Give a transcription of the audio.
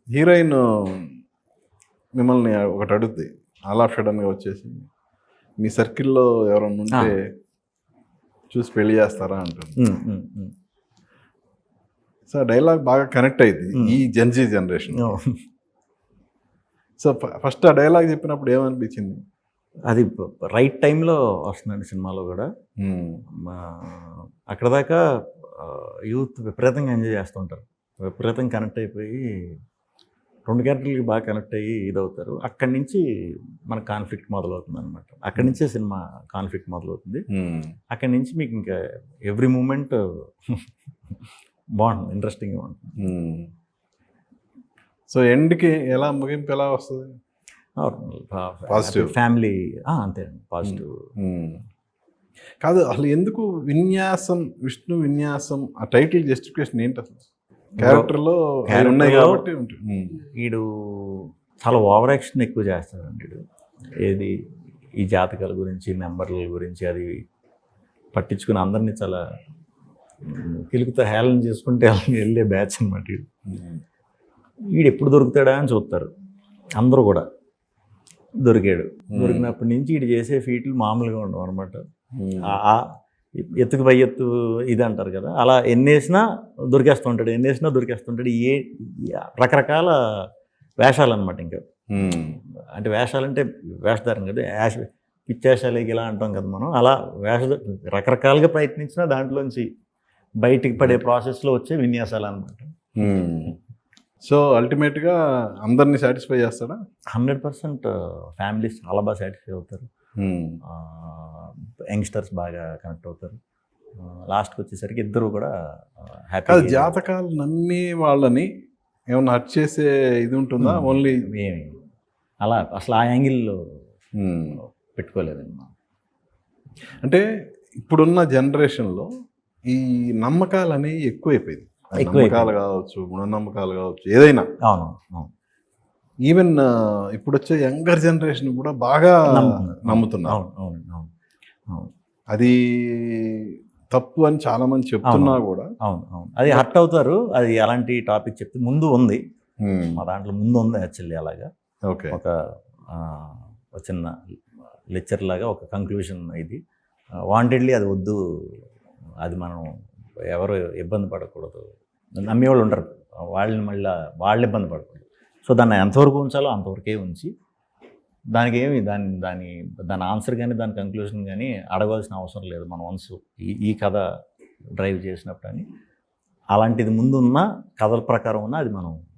Heroine మిమ్మల్ని ఒకటి అడుగుద్ది, all of సడన్గా వచ్చేసి మీ సర్కిల్లో ఎవరన్నా ఉంటే చూసి పెళ్లి చేస్తారా అంటుంది. సో డైలాగ్ బాగా కనెక్ట్ అయింది ఈ జెన్జీ జనరేషన్. సో ఫస్ట్ ఆ డైలాగ్ చెప్పినప్పుడు ఏమనిపించింది? అది రైట్ టైంలో వస్తుందండి సినిమాలో కూడా. అక్కడ దాకా యూత్ విపరీతంగా ఎంజాయ్ చేస్తుంటారు, విపరీతంగా కనెక్ట్ అయిపోయి 2 క్యారెక్టర్లకి బాగా కనెక్ట్ అయ్యి ఇదవుతారు. అక్కడి నుంచి మన కాన్ఫ్లిక్ట్ మొదలవుతుంది అనమాట. అక్కడి నుంచే సినిమా కాన్ఫ్లిక్ట్ మొదలవుతుంది. అక్కడి నుంచి మీకు ఇంకా ఎవ్రీ మూమెంట్ బాగుంటుంది, ఇంట్రెస్టింగ్గా ఉంటుంది. సో ఎండ్కి ఎలా ముగింపు ఎలా వస్తుంది? పాజిటివ్ ఫ్యామిలీ అంతే అండి, పాజిటివ్. కాదు అసలు ఎందుకు విన్యాసం, విష్ణు విన్యాసం ఆ టైటిల్ జస్టిఫికేషన్ ఏంటి అసలు? క్యారెక్టర్లో ఉన్నాయి కాబట్టి వీడు చాలా ఓవర్ యాక్షన్ ఎక్కువ చేస్తాడండి. వీడు ఏది ఈ జాతకాల గురించి, నెంబర్ల గురించి అది పట్టించుకుని అందరినీ చాలా కిలుకుతో హేళన చేసుకుంటే వెళ్ళే బ్యాచ్ అనమాట. వీడు ఎప్పుడు దొరుకుతాడా అని చూస్తారు అందరూ కూడా. దొరికినప్పటి నుంచి వీడు చేసే ఫీట్లు మామూలుగా ఉండవు అనమాట. ఎత్తుకు పై ఎత్తు ఇది అంటారు కదా, అలా ఎన్నేసినా దొరికేస్తుంటాడు, దొరికేస్తుంటాడు. రకరకాల వేషాలు అనమాట. ఇంకా అంటే వేషాలంటే వేషధారం కదా, పిచ్చేషాలు ఇలా అంటాం కదా మనం. అలా రకరకాలుగా ప్రయత్నించినా దాంట్లోంచి బయటికి పడే ప్రాసెస్లో వచ్చే విన్యాసాలు అనమాట. సో అల్టిమేట్గా అందరినీ సాటిస్ఫై చేస్తాడా? 100% ఫ్యామిలీస్ చాలా బాగా సాటిస్ఫై అవుతారు, యంగ్స్టర్స్ బాగా కనెక్ట్ అవుతారు. లాస్ట్కి వచ్చేసరికి ఇద్దరు కూడా హ్యాపీ. జాతకాలు నమ్మి వాళ్ళని ఏమన్నా హర్ట్ చేసే ఇది ఉంటుందా? ఓన్లీ ఏమి అలా అసలు ఆ యాంగిల్లో పెట్టుకోలేదండి. అంటే ఇప్పుడున్న జనరేషన్లో ఈ నమ్మకాలు అనేవి ఎక్కువైపోయింది. నమ్మకాలు కావచ్చు, మూఢనమ్మకాలు కావచ్చు, ఏదైనా. అవును, ఈవెన్ ఇప్పుడు వచ్చే యంగర్ జనరేషన్ కూడా బాగా నమ్ముతున్నారు. అది తప్పు అని చాలా మంది చెప్తున్నా కూడా. అవును, అది హర్ట్ అవుతారు. అది ఎలాంటి టాపిక్ చెప్తే ముందు ఉంది, మా దాంట్లో ముందు ఉంది యాక్చువల్లీ. అలాగా ఒక చిన్న లెక్చర్ లాగా ఒక కంక్లూషన్ ఇది. వాంటెడ్లీ అది వద్దు, అది మనం ఎవరు ఇబ్బంది పడకూడదు, నమ్మేవాళ్ళు ఉంటారు, వాళ్ళు ఇబ్బంది పడకూడదు. సో దాన్ని ఎంతవరకు ఉంచాలో అంతవరకే ఉంచి దానికి ఏమి దాని ఆన్సర్ కానీ దాని కంక్లూషన్ కానీ అడగాల్సిన అవసరం లేదు. మనం వన్స్ ఈ కథ డ్రైవ్ చేసినప్పుడు అని అలాంటిది ముందున్న కథల ప్రకారం ఉన్న అది మనం